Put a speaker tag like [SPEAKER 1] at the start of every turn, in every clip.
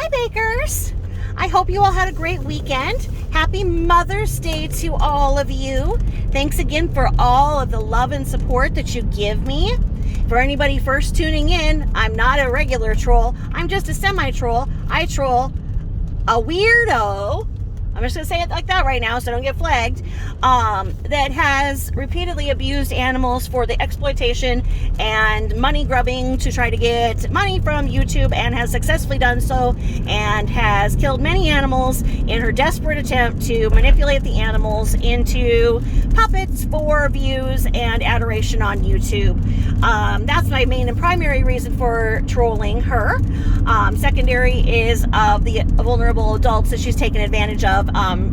[SPEAKER 1] Hi, Bakers. I hope you all had a great weekend. Happy Mother's Day to all of you. Thanks again for all of the love and support that you give me. For anybody first tuning in, I'm not a regular troll. I'm just a semi-troll. I troll a weirdo. I'm just going to say it like that right now so I don't get flagged. That has repeatedly abused animals for the exploitation and money grubbing to try to get money from YouTube, and has successfully done so, and has killed many animals in her desperate attempt to manipulate the animals into puppets for views and adoration on YouTube. That's my main and primary reason for trolling her. Secondary is of the vulnerable adults that she's taken advantage of,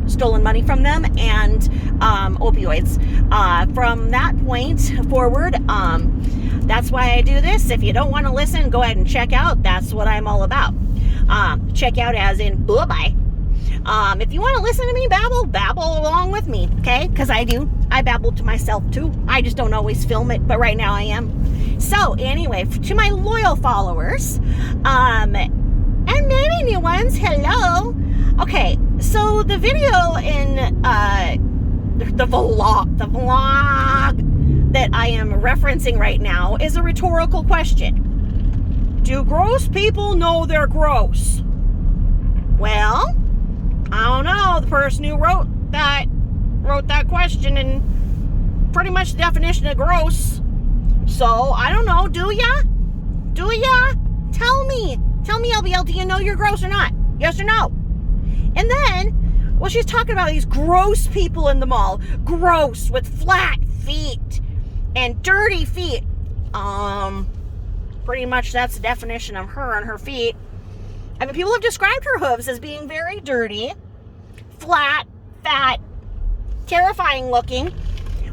[SPEAKER 1] stolen money from them, and opioids. From that point forward, that's why I do this. If you don't want to listen, go ahead and check out. That's what I'm all about. Check out as in bye-bye. If you want to listen to me babble along with me, okay? Because I do. I babble to myself too. I just don't always film it, but right now I am. So anyway, to my loyal followers, and maybe new ones, hello. Okay, so the video in the vlog that I am referencing right now is a rhetorical question. Do gross people know they're gross? Well, I don't know. The person who wrote that question and pretty much the definition of gross. So, I don't know. Do ya? Tell me, LBL, do you know you're gross or not? Yes or no? And then, well, she's talking about these gross people in the mall. Gross, with flat feet and dirty feet. Pretty much that's the definition of her and her feet. I mean, people have described her hooves as being very dirty, flat, fat, terrifying looking.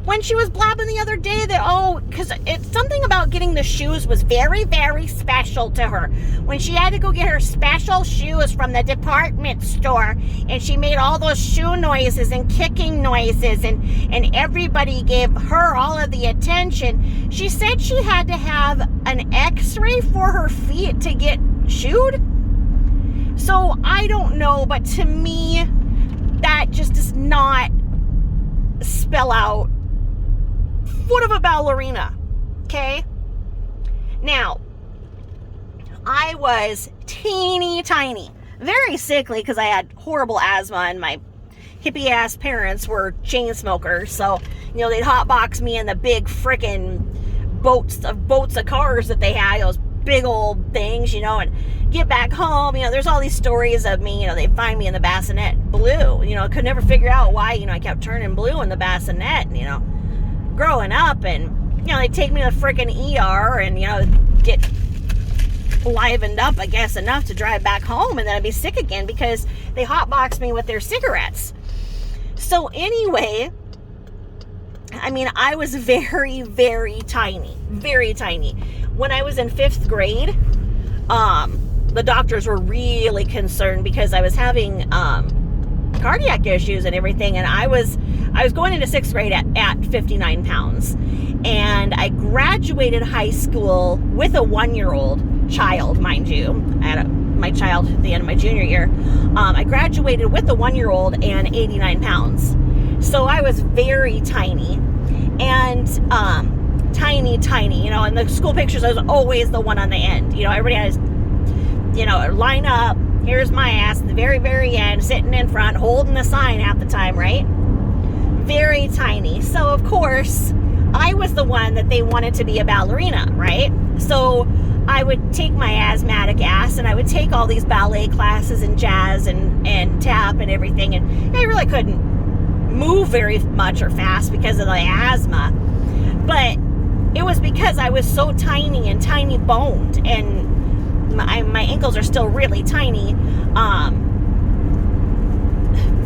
[SPEAKER 1] When she was blabbing the other day that, because it's something about getting the shoes was very, very special to her. When she had to go get her special shoes from the department store, and she made all those shoe noises and kicking noises, and everybody gave her all of the attention. She said she had to have an x-ray for her feet to get shoed. So I don't know, but to me, that just does not spell out foot of a ballerina, okay? Now, I was teeny tiny, very sickly because I had horrible asthma, and my hippie ass parents were chain smokers, so they'd hotbox me in the big frickin' boats of cars that they had, those big old things, and get back home. There's all these stories of me, they find me in the bassinet blue. I could never figure out why, I kept turning blue in the bassinet, growing up, and they take me to the freaking ER and get livened up, I guess, enough to drive back home, and then I'd be sick again because they hotboxed me with their cigarettes. So anyway, I was very, very tiny, very tiny. When I was in 5th grade, the doctors were really concerned because I was having cardiac issues and everything, and I was going into 6th grade at 59 pounds, and I graduated high school with a 1-year-old child, mind you. I had my child at the end of my junior year. I graduated with a 1-year-old and 89 pounds, so I was very tiny, and tiny, in the school pictures I was always the one on the end. Everybody has, line up. Here's my ass at the very, very end, sitting in front, holding the sign half the time, right? Very tiny. So, of course, I was the one that they wanted to be a ballerina, right? So, I would take my asthmatic ass, and I would take all these ballet classes and jazz and tap and everything, and I really couldn't move very much or fast because of the asthma. But it was because I was so tiny and tiny boned, and my ankles are still really tiny.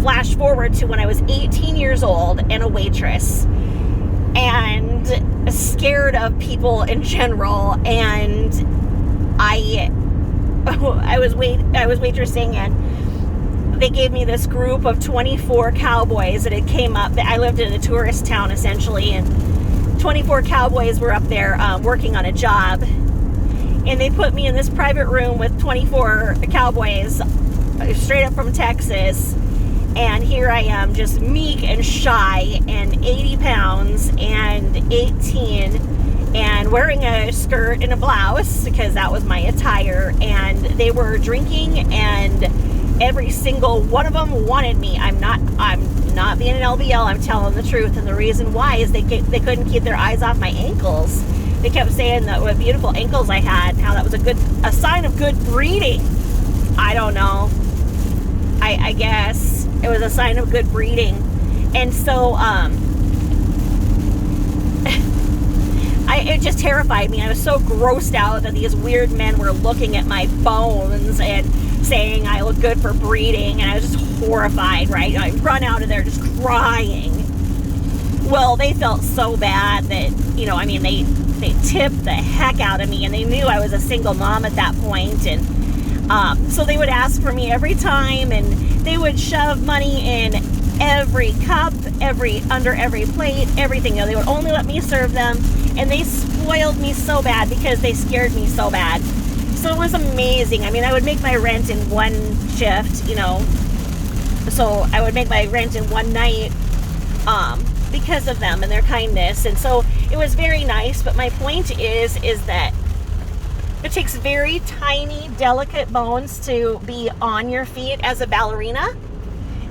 [SPEAKER 1] Flash forward to when I was 18 years old and a waitress, and scared of people in general, and I was waitressing, and they gave me this group of 24 cowboys that had came up. I lived in a tourist town essentially, and 24 cowboys were up there working on a job. and they put me in this private room with 24 cowboys straight up from Texas. And here I am, just meek and shy and 80 pounds and 18 and wearing a skirt and a blouse because that was my attire. And they were drinking, and every single one of them wanted me. I'm not being an LBL, I'm telling the truth. And the reason why is they couldn't keep their eyes off my ankles. They kept saying that what beautiful ankles I had, how that was a sign of good breeding. I don't know. I guess it was a sign of good breeding. And so it just terrified me. I was so grossed out that these weird men were looking at my bones and saying I look good for breeding, and I was just horrified, right? I run out of there just crying. Well, they felt so bad that, you know, I mean, they tipped the heck out of me, and they knew I was a single mom at that point. And so they would ask for me every time, and they would shove money in every cup, under every plate, everything. You know, they would only let me serve them, and they spoiled me so bad because they scared me so bad. So it was amazing. I mean, I would make my rent in one shift, you know. So I would make my rent in one night because of them and their kindness. And so it was very nice. But my point is that it takes very tiny, delicate bones to be on your feet as a ballerina.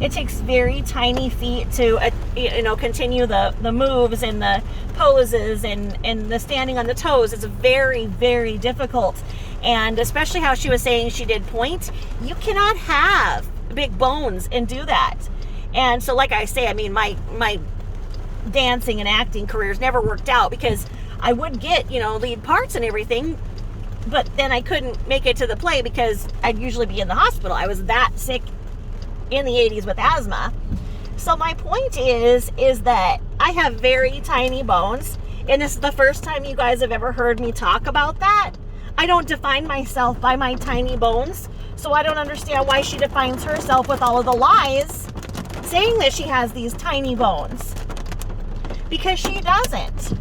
[SPEAKER 1] It takes very tiny feet to, continue the moves and the poses and the standing on the toes. It's very, very difficult. And especially how she was saying she did pointe, you cannot have big bones and do that. And so, like I say, I mean, my dancing and acting careers never worked out because I would get, lead parts and everything, but then I couldn't make it to the play because I'd usually be in the hospital. I was that sick in the 80s with asthma. So my point is that I have very tiny bones, and this is the first time you guys have ever heard me talk about that. I don't define myself by my tiny bones, so I don't understand why she defines herself with all of the lies saying that she has these tiny bones, because she doesn't.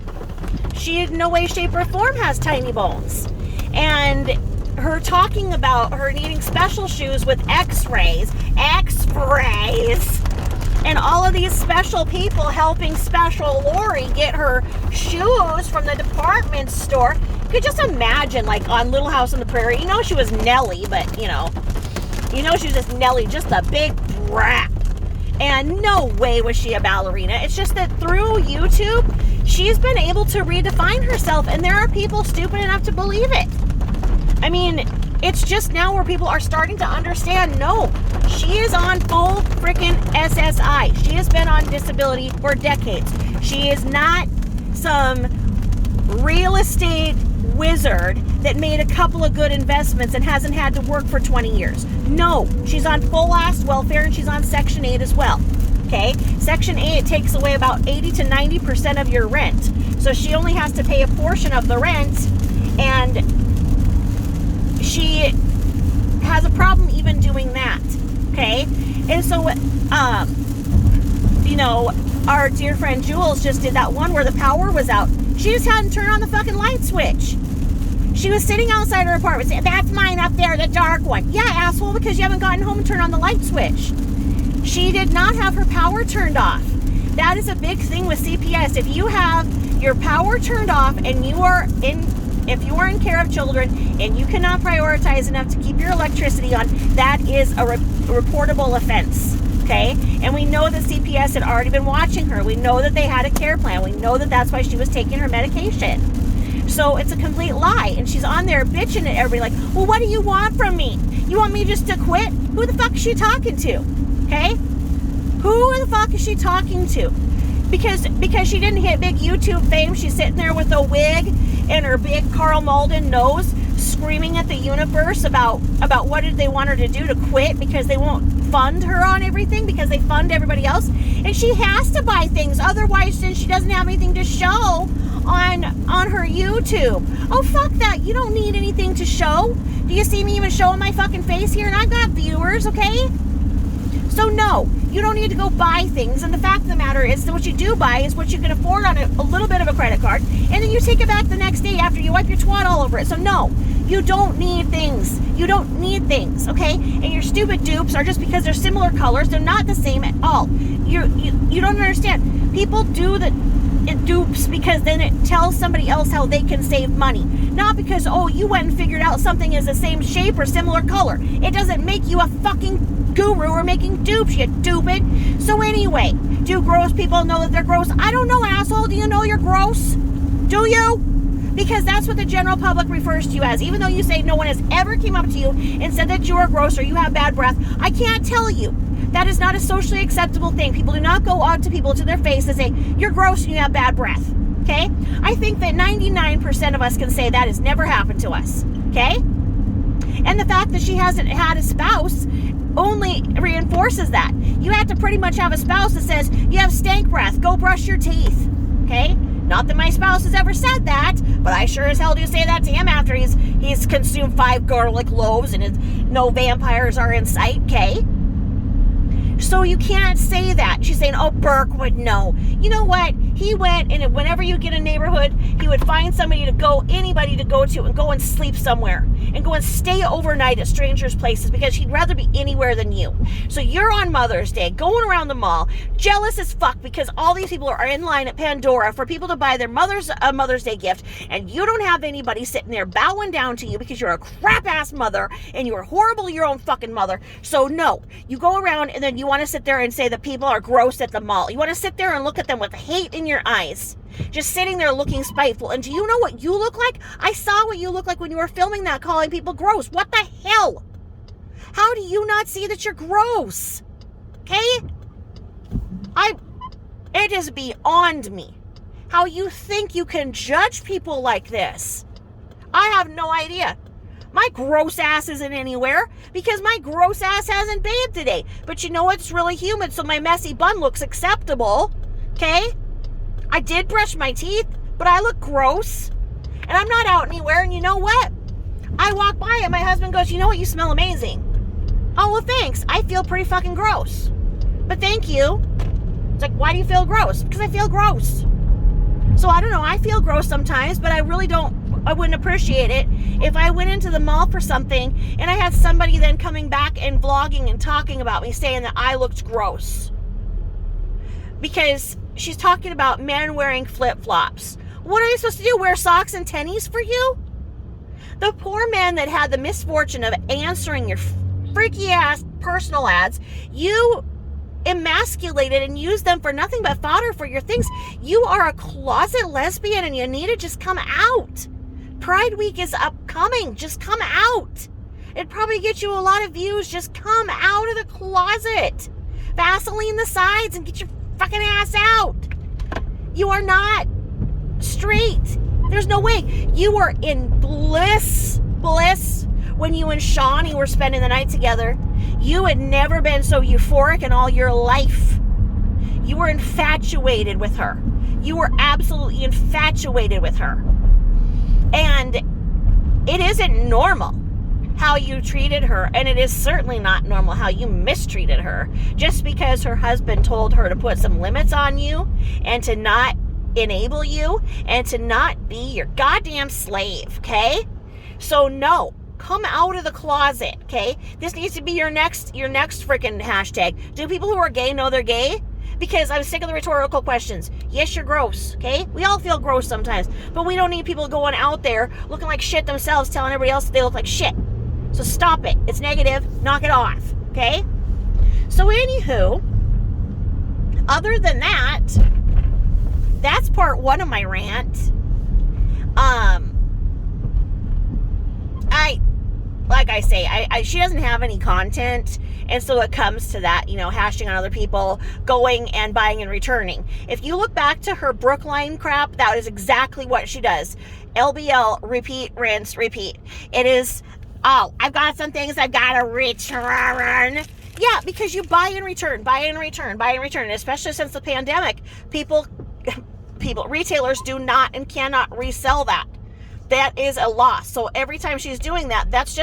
[SPEAKER 1] She in no way, shape, or form has tiny bones. And her talking about her needing special shoes with x-rays, and all of these special people helping Special Lori get her shoes from the department store. You could just imagine, like, on Little House on the Prairie, she was Nellie, but, she was just Nellie, just a big brat. And no way was she a ballerina. It's just that through YouTube, she's been able to redefine herself, and there are people stupid enough to believe it. I mean, it's just now where people are starting to understand, no, she is on full freaking SSI. She has been on disability for decades. She is not some real estate wizard that made a couple of good investments and hasn't had to work for 20 years. No, she's on full ass welfare, and she's on Section 8 as well. Okay? Section 8 takes away about 80 to 90% of your rent. So she only has to pay a portion of the rent, and she has a problem even doing that. Okay? And so, our dear friend Jules just did that one where the power was out. She just hadn't turned on the fucking light switch. She was sitting outside her apartment saying, "That's mine up there, the dark one." Yeah, asshole, because you haven't gotten home and turned on the light switch. She did not have her power turned off. That is a big thing with CPS. If you have your power turned off and if you are in care of children and you cannot prioritize enough to keep your electricity on, that is a reportable offense. Okay? And we know that CPS had already been watching her. We know that they had a care plan. We know that that's why she was taking her medication. So it's a complete lie. And she's on there bitching at everybody like, well, what do you want from me? You want me just to quit? Who the fuck is she talking to? Okay? Who the fuck is she talking to? Because she didn't hit big YouTube fame, she's sitting there with a wig and her big Carl Malden nose screaming at the universe about what did they want her to do, to quit because they won't fund her on everything because they fund everybody else. And she has to buy things, otherwise then she doesn't have anything to show on her YouTube. Oh, fuck that. You don't need anything to show. Do you see me even showing my fucking face here? And I've got viewers, okay? So no, you don't need to go buy things. And the fact of the matter is that what you do buy is what you can afford on a little bit of a credit card. And then you take it back the next day after you wipe your twat all over it. So no, You don't need things. You don't need things, okay? And your stupid dupes are just because they're similar colors. They're not the same at all. You don't understand. People do the dupes because then it tells somebody else how they can save money. Not because, oh, you went and figured out something is the same shape or similar color. It doesn't make you a fucking guru or making dupes, you stupid. So anyway, do gross people know that they're gross? I don't know, asshole. Do you know you're gross? Do you? Because that's what the general public refers to you as. Even though you say no one has ever came up to you and said that you are gross or you have bad breath, I can't tell you. That is not a socially acceptable thing. People do not go on to people to their face and say, you're gross and you have bad breath. Okay? I think that 99% of us can say that has never happened to us. Okay? And the fact that she hasn't had a spouse only reinforces that. You have to pretty much have a spouse that says, you have stank breath, go brush your teeth. Okay? Not that my spouse has ever said that, but I sure as hell do say that to him after he's consumed 5 garlic loaves and no vampires are in sight, okay? So you can't say that. She's saying, oh, Burke would know. You know what? He went, and whenever you get a neighborhood, he would find anybody to go to and go and sleep somewhere and go and stay overnight at strangers' places because he'd rather be anywhere than you. So you're on Mother's Day going around the mall, jealous as fuck because all these people are in line at Pandora for people to buy their Mother's Day gift, and you don't have anybody sitting there bowing down to you because you're a crap-ass mother and you're horrible to your own fucking mother. So no, you go around and then you want to sit there and say that people are gross at the mall. You want to sit there and look at them with hate in your eyes, just sitting there looking spiteful. And do you know what you look like? I saw what you look like when you were filming that, calling people gross. What the hell? How do you not see that you're gross? Okay? It is beyond me how you think you can judge people like this. I have no idea. My gross ass isn't anywhere because my gross ass hasn't bathed today. But you know what? It's really humid, so my messy bun looks acceptable. Okay? I did brush my teeth, but I look gross. And I'm not out anywhere, and you know what? I walk by and my husband goes, you know what? You smell amazing. Oh, well, thanks. I feel pretty fucking gross. But thank you. It's like, why do you feel gross? Because I feel gross. So I don't know. I feel gross sometimes, but I wouldn't appreciate it if I went into the mall for something and I had somebody then coming back and vlogging and talking about me saying that I looked gross. Because she's talking about men wearing flip-flops. What are you supposed to do? Wear socks and tennies for you? The poor men that had the misfortune of answering your freaky ass personal ads, you emasculated and used them for nothing but fodder for your things. You are a closet lesbian and you need to just come out. Pride Week is upcoming. Just come out. It'd probably get you a lot of views. Just come out of the closet. Vaseline the sides and get your fucking ass out. You are not straight. There's no way. You were in bliss when you and Shawnee were spending the night together. You had never been so euphoric in all your life. You were infatuated with her. You were absolutely infatuated with her. And it isn't normal how you treated her, and it is certainly not normal how you mistreated her just because her husband told her to put some limits on you and to not enable you and to not be your goddamn slave, okay? So no, come out of the closet, okay? This needs to be your next freaking hashtag. Do people who are gay know they're gay? Because I'm sick of the rhetorical questions. Yes, you're gross, okay? We all feel gross sometimes, but we don't need people going out there looking like shit themselves, telling everybody else that they look like shit. So stop it. It's negative. Knock it off, okay? So anywho, other than that, that's part one of my rant. Like I say, she doesn't have any content, and so it comes to that, hashing on other people, going and buying and returning. If you look back to her Brookline crap, that is exactly what she does. LBL, repeat, rinse, repeat. It is, oh, I've got some things I've got to return. Yeah, because you buy and return, buy and return, buy and return. And especially since the pandemic, retailers do not and cannot resell that. That is a loss. So every time she's doing that, that's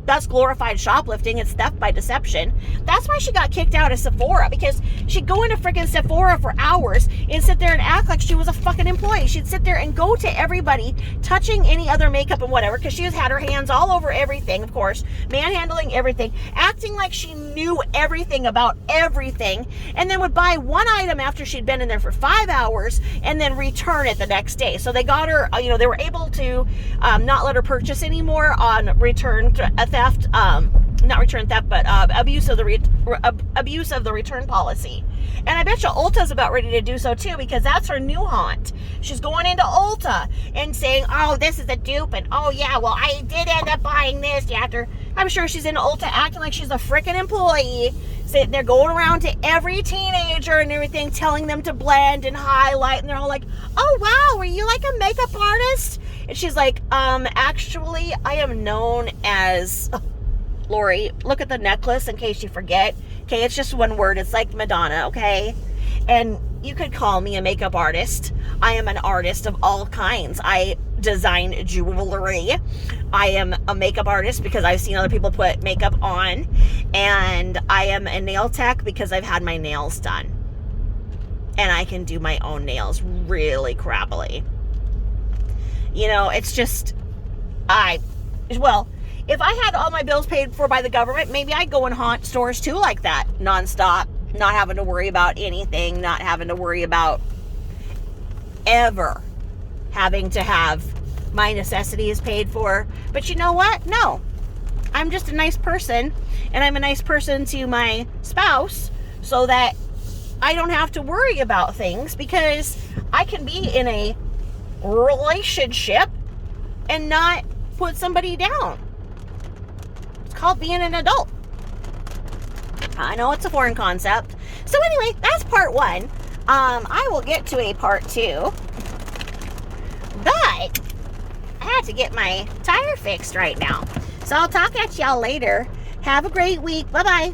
[SPEAKER 1] That's glorified shoplifting. It's theft by deception. That's why she got kicked out of Sephora, because she'd go into freaking Sephora for hours and sit there and act like she was a fucking employee. She'd sit there and go to everybody, touching any other makeup and whatever, because she has had her hands all over everything, of course, manhandling everything, acting like she knew everything about everything, and then would buy one item after she'd been in there for 5 hours and then return it the next day. So they got her, they were able to not let her purchase anymore on return theft, not return theft, but abuse of the return policy. And I bet you Ulta's about ready to do so too, because that's her new haunt. She's going into Ulta and saying, oh, this is a dupe, and oh yeah, well, I did end up buying this after. I'm sure she's in Ulta acting like she's a freaking employee, sitting there going around to every teenager and everything, telling them to blend and highlight, and they're all like, oh wow, were you like a makeup artist? And she's like, actually, I am known as... Lori, look at the necklace in case you forget. Okay, it's just one word. It's like Madonna, okay? And you could call me a makeup artist. I am an artist of all kinds. I design jewelry. I am a makeup artist because I've seen other people put makeup on. And I am a nail tech because I've had my nails done. And I can do my own nails really crappily. It's just... if I had all my bills paid for by the government, maybe I'd go and haunt stores too like that, nonstop, not having to worry about anything, not having to worry about ever having to have my necessities paid for. But you know what? No. I'm just a nice person, and I'm a nice person to my spouse, so that I don't have to worry about things, because I can be in a relationship and not put somebody down. Called being an adult. I know it's a foreign concept. So anyway, that's part 1. I will get to a part 2. But I had to get my tire fixed right now. So I'll talk at y'all later. Have a great week. Bye-bye.